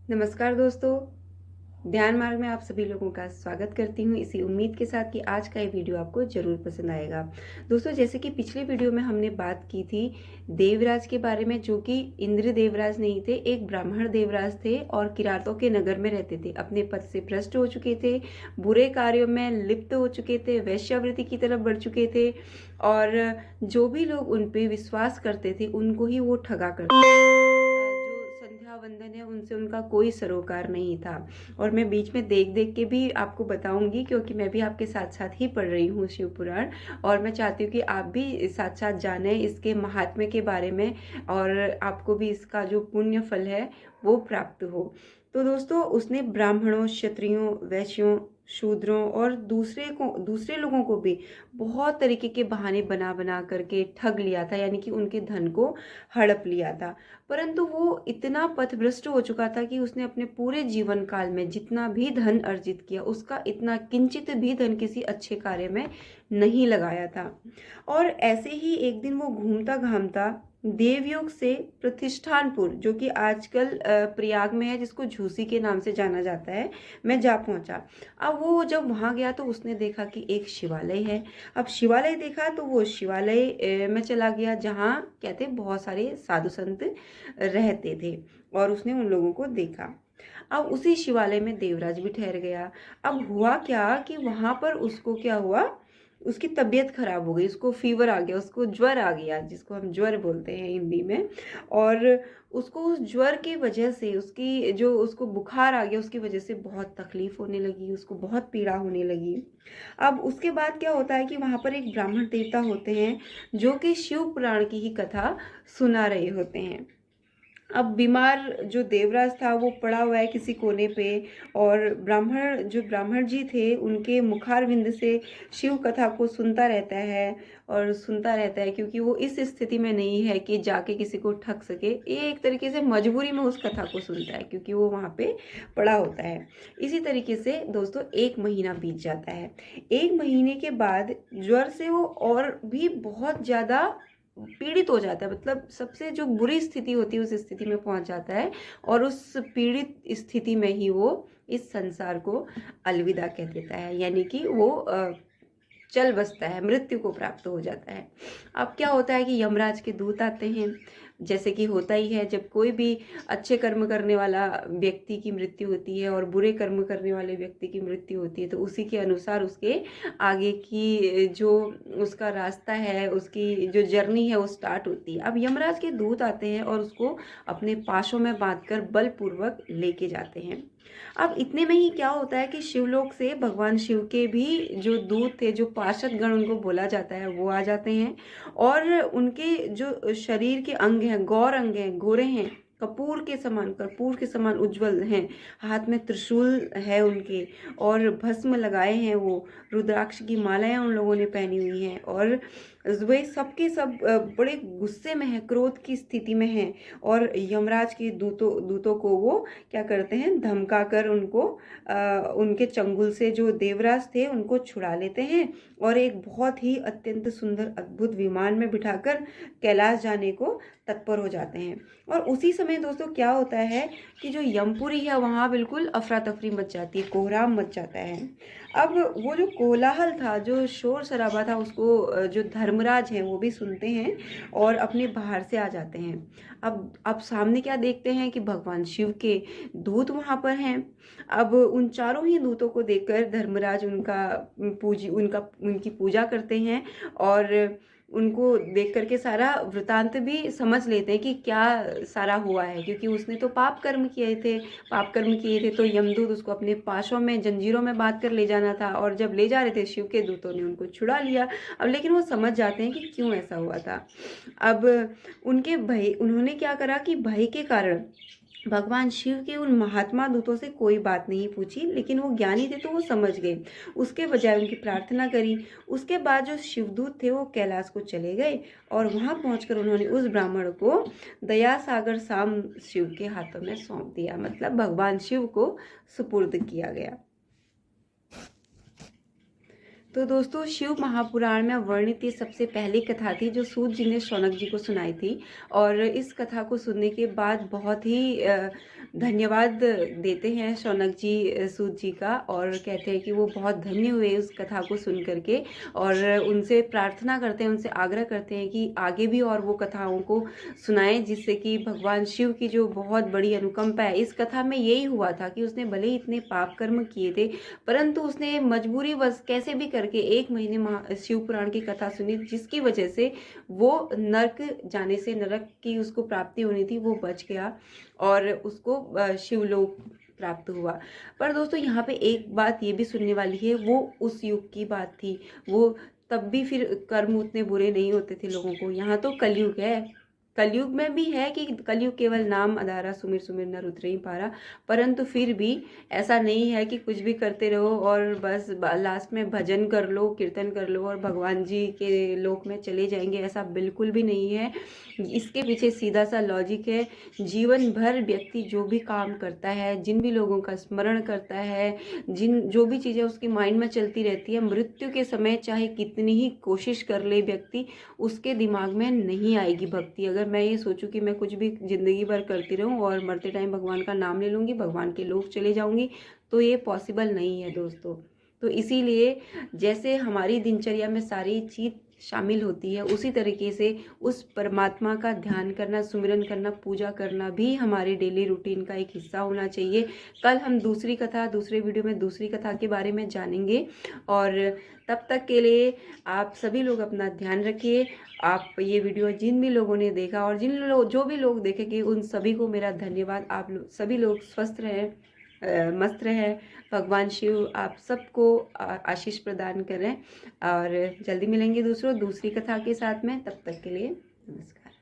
नमस्कार दोस्तों, ध्यान मार्ग में आप सभी लोगों का स्वागत करती हूँ इसी उम्मीद के साथ कि आज का ये वीडियो आपको ज़रूर पसंद आएगा। दोस्तों, जैसे कि पिछले वीडियो में हमने बात की थी देवराज के बारे में, जो कि इंद्र देवराज नहीं थे, एक ब्राह्मण देवराज थे और किरातों के नगर में रहते थे। अपने पद से भ्रष्ट हो चुके थे, बुरे कार्यों में लिप्त हो चुके थे, वेश्यावृत्ति की तरफ बढ़ चुके थे और जो भी लोग उन पे विश्वास करते थे उनको ही वो ठगा करते थे। जो संध्या वंदन है उनसे उनका कोई सरोकार नहीं था। और मैं बीच में देख देख के भी आपको बताऊंगी, क्योंकि मैं भी आपके साथ साथ ही पढ़ रही हूँ शिव पुराण, और मैं चाहती हूँ कि आप भी साथ साथ जाने इसके महात्म्य के बारे में और आपको भी इसका जो पुण्य फल है वो प्राप्त हो। तो दोस्तों, उसने ब्राह्मणों, क्षत्रियों, वैश्यों, शूद्रों और दूसरे लोगों को भी बहुत तरीके के बहाने बना बना करके ठग लिया था, यानी कि उनके धन को हड़प लिया था। परंतु वो इतना पथभ्रष्ट हो चुका था कि उसने अपने पूरे जीवन काल में जितना भी धन अर्जित किया, उसका इतना किंचित भी धन किसी अच्छे कार्य में नहीं लगाया था। और ऐसे ही एक दिन वो घूमता घामता देवयोग से प्रतिष्ठानपुर, जो कि आजकल प्रयाग में है, जिसको झूसी के नाम से जाना जाता है, मैं जा पहुंचा। अब वो जब वहां गया तो उसने देखा कि एक शिवालय है। अब शिवालय देखा तो वो शिवालय में चला गया जहाँ कहते बहुत सारे साधु संत रहते थे, और उसने उन लोगों को देखा। अब उसी शिवालय में देवराज भी ठहर गया। अब हुआ क्या कि वहां पर उसको क्या हुआ, उसकी तबीयत खराब हो गई, उसको फीवर आ गया, उसको ज्वर आ गया, जिसको हम ज्वर बोलते हैं हिंदी में। और उसको उस ज्वर की वजह से, उसकी जो उसको बुखार आ गया, उसकी वजह से बहुत तकलीफ होने लगी, उसको बहुत पीड़ा होने लगी। अब उसके बाद क्या होता है कि वहां पर एक ब्राह्मण देवता होते हैं जो कि शिव पुराण की ही कथा सुना रहे होते हैं। अब बीमार जो देवराज था वो पड़ा हुआ है किसी कोने पे, और ब्राह्मण जी थे उनके मुखारविंद से शिव कथा को सुनता रहता है और सुनता रहता है, क्योंकि वो इस स्थिति में नहीं है कि जाके किसी को ठग सके। ये एक तरीके से मजबूरी में उस कथा को सुनता है, क्योंकि वो वहां पे पड़ा होता है। इसी तरीके से दोस्तों 1 महीना बीत जाता है। 1 महीने के बाद ज्वर से वो और भी बहुत ज्यादा पीड़ित हो जाता है, मतलब सबसे जो बुरी स्थिति होती है उस स्थिति में पहुंच जाता है, और उस पीड़ित स्थिति में ही वो इस संसार को अलविदा कह देता है, यानी कि वो चल बसता है, मृत्यु को प्राप्त हो जाता है। अब क्या होता है कि यमराज के दूत आते हैं, जैसे कि होता ही है जब कोई भी अच्छे कर्म करने वाला व्यक्ति की मृत्यु होती है और बुरे कर्म करने वाले व्यक्ति की मृत्यु होती है, तो उसी के अनुसार उसके आगे की जो उसका रास्ता है, उसकी जो जर्नी है वो स्टार्ट होती है। अब यमराज के दूत आते हैं और उसको अपने पाशों में बांधकर बलपूर्वक लेके जाते हैं। अब इतने में ही क्या होता है कि शिवलोक से भगवान शिव के भी जो दूत थे, जो पार्षद गण उनको बोला जाता है, वो आ जाते हैं। और उनके जो शरीर के अंग हैं, गौर अंग हैं, गोरे हैं, कर्पूर के समान उज्जवल हैं। हाथ में त्रिशूल है उनके, और भस्म लगाए हैं वो, रुद्राक्ष की मालाएं उन लोगों ने पहनी हुई हैं, और वे सबके सब बड़े गुस्से में हैं, क्रोध की स्थिति में हैं। और यमराज के दूतों को वो क्या करते हैं, धमका कर उनको उनके चंगुल से जो देवराज थे उनको छुड़ा लेते हैं, और एक बहुत ही अत्यंत सुंदर अद्भुत विमान में बिठाकर कैलाश जाने को तत्पर हो जाते हैं। और उसी समय दोस्तों क्या होता है कि जो यमपुरी है वहाँ बिल्कुल अफरा तफरी मच जाती है, कोहराम मच जाता है। अब वो जो कोलाहल था, जो शोर शराबा था, उसको जो धर्मराज हैं वो भी सुनते हैं और अपने बाहर से आ जाते हैं। अब सामने क्या देखते हैं कि भगवान शिव के दूत वहां पर हैं। अब उन चारों ही दूतों को देखकर धर्मराज उनकी पूजा करते हैं, और उनको देख करके सारा वृतांत भी समझ लेते हैं कि क्या सारा हुआ है, क्योंकि उसने तो पाप कर्म किए थे, तो यमदूत उसको अपने पाशों में, जंजीरों में बांध कर ले जाना था, और जब ले जा रहे थे शिव के दूतों ने उनको छुड़ा लिया। अब लेकिन वो समझ जाते हैं कि क्यों ऐसा हुआ था। अब उन्होंने क्या करा कि भय के कारण भगवान शिव के उन महात्मा दूतों से कोई बात नहीं पूछी, लेकिन वो ज्ञानी थे तो वो समझ गए। उसके बजाय उनकी प्रार्थना करी। उसके बाद जो शिवदूत थे वो कैलाश को चले गए, और वहां पहुंचकर उन्होंने उस ब्राह्मण को दया सागर साम शिव के हाथों में सौंप दिया, मतलब भगवान शिव को सुपुर्द किया गया। तो दोस्तों शिव महापुराण में वर्णित ये सबसे पहली कथा थी जो सूत जी ने शौनक जी को सुनाई थी। और इस कथा को सुनने के बाद बहुत ही धन्यवाद देते हैं शौनक जी सूत जी का, और कहते हैं कि वो बहुत धन्य हुए उस कथा को सुन करके, और उनसे प्रार्थना करते हैं, उनसे आग्रह करते हैं कि आगे भी और वो कथाओं को सुनाएं, जिससे कि भगवान शिव की जो बहुत बड़ी अनुकंपा है। इस कथा में यही हुआ था कि उसने भले ही इतने पाप कर्म किए थे, परंतु उसने मजबूरीवश कैसे भी करके 1 महीने शिव पुराण की कथा सुनी, जिसकी वजह से वो नरक जाने से, नरक की उसको प्राप्ति होनी थी, वो बच गया और उसको शिवलोक प्राप्त हुआ। पर दोस्तों यहाँ पे एक बात ये भी सुनने वाली है, वो उस युग की बात थी, वो तब भी फिर कर्म उतने बुरे नहीं होते थे लोगों को। यहाँ तो कलयुग है, कलयुग में भी है कि कलयुग केवल नाम आधारा, सुमिर सुमिर नर उतरे ही पारा, परंतु फिर भी ऐसा नहीं है कि कुछ भी करते रहो और बस लास्ट में भजन कर लो, कीर्तन कर लो और भगवान जी के लोक में चले जाएंगे, ऐसा बिल्कुल भी नहीं है। इसके पीछे सीधा सा लॉजिक है। जीवन भर व्यक्ति जो भी काम करता है, जिन भी लोगों का स्मरण करता है, जो भी चीज़ें उसकी माइंड में चलती रहती है, मृत्यु के समय चाहे कितनी ही कोशिश कर ले व्यक्ति, उसके दिमाग में नहीं आएगी भक्ति। अगर मैं ये सोचूं कि मैं कुछ भी जिंदगी भर करती रहूं और मरते टाइम भगवान का नाम ले लूंगी, भगवान के लोक चले जाऊंगी, तो ये पॉसिबल नहीं है दोस्तों। तो इसीलिए जैसे हमारी दिनचर्या में सारी चीज़ शामिल होती है, उसी तरीके से उस परमात्मा का ध्यान करना, सुमिरन करना, पूजा करना भी हमारे डेली रूटीन का एक हिस्सा होना चाहिए। कल हम दूसरी कथा, दूसरे वीडियो में दूसरी कथा के बारे में जानेंगे, और तब तक के लिए आप सभी लोग अपना ध्यान रखिए। आप ये वीडियो जिन भी लोगों ने देखा और जो भी लोग देखेंगे, उन सभी को मेरा धन्यवाद। आप सभी लोग स्वस्थ रहें, मस्त रहें। भगवान शिव आप सबको आशीष प्रदान करें, और जल्दी मिलेंगे दूसरी कथा के साथ में। तब तक के लिए नमस्कार।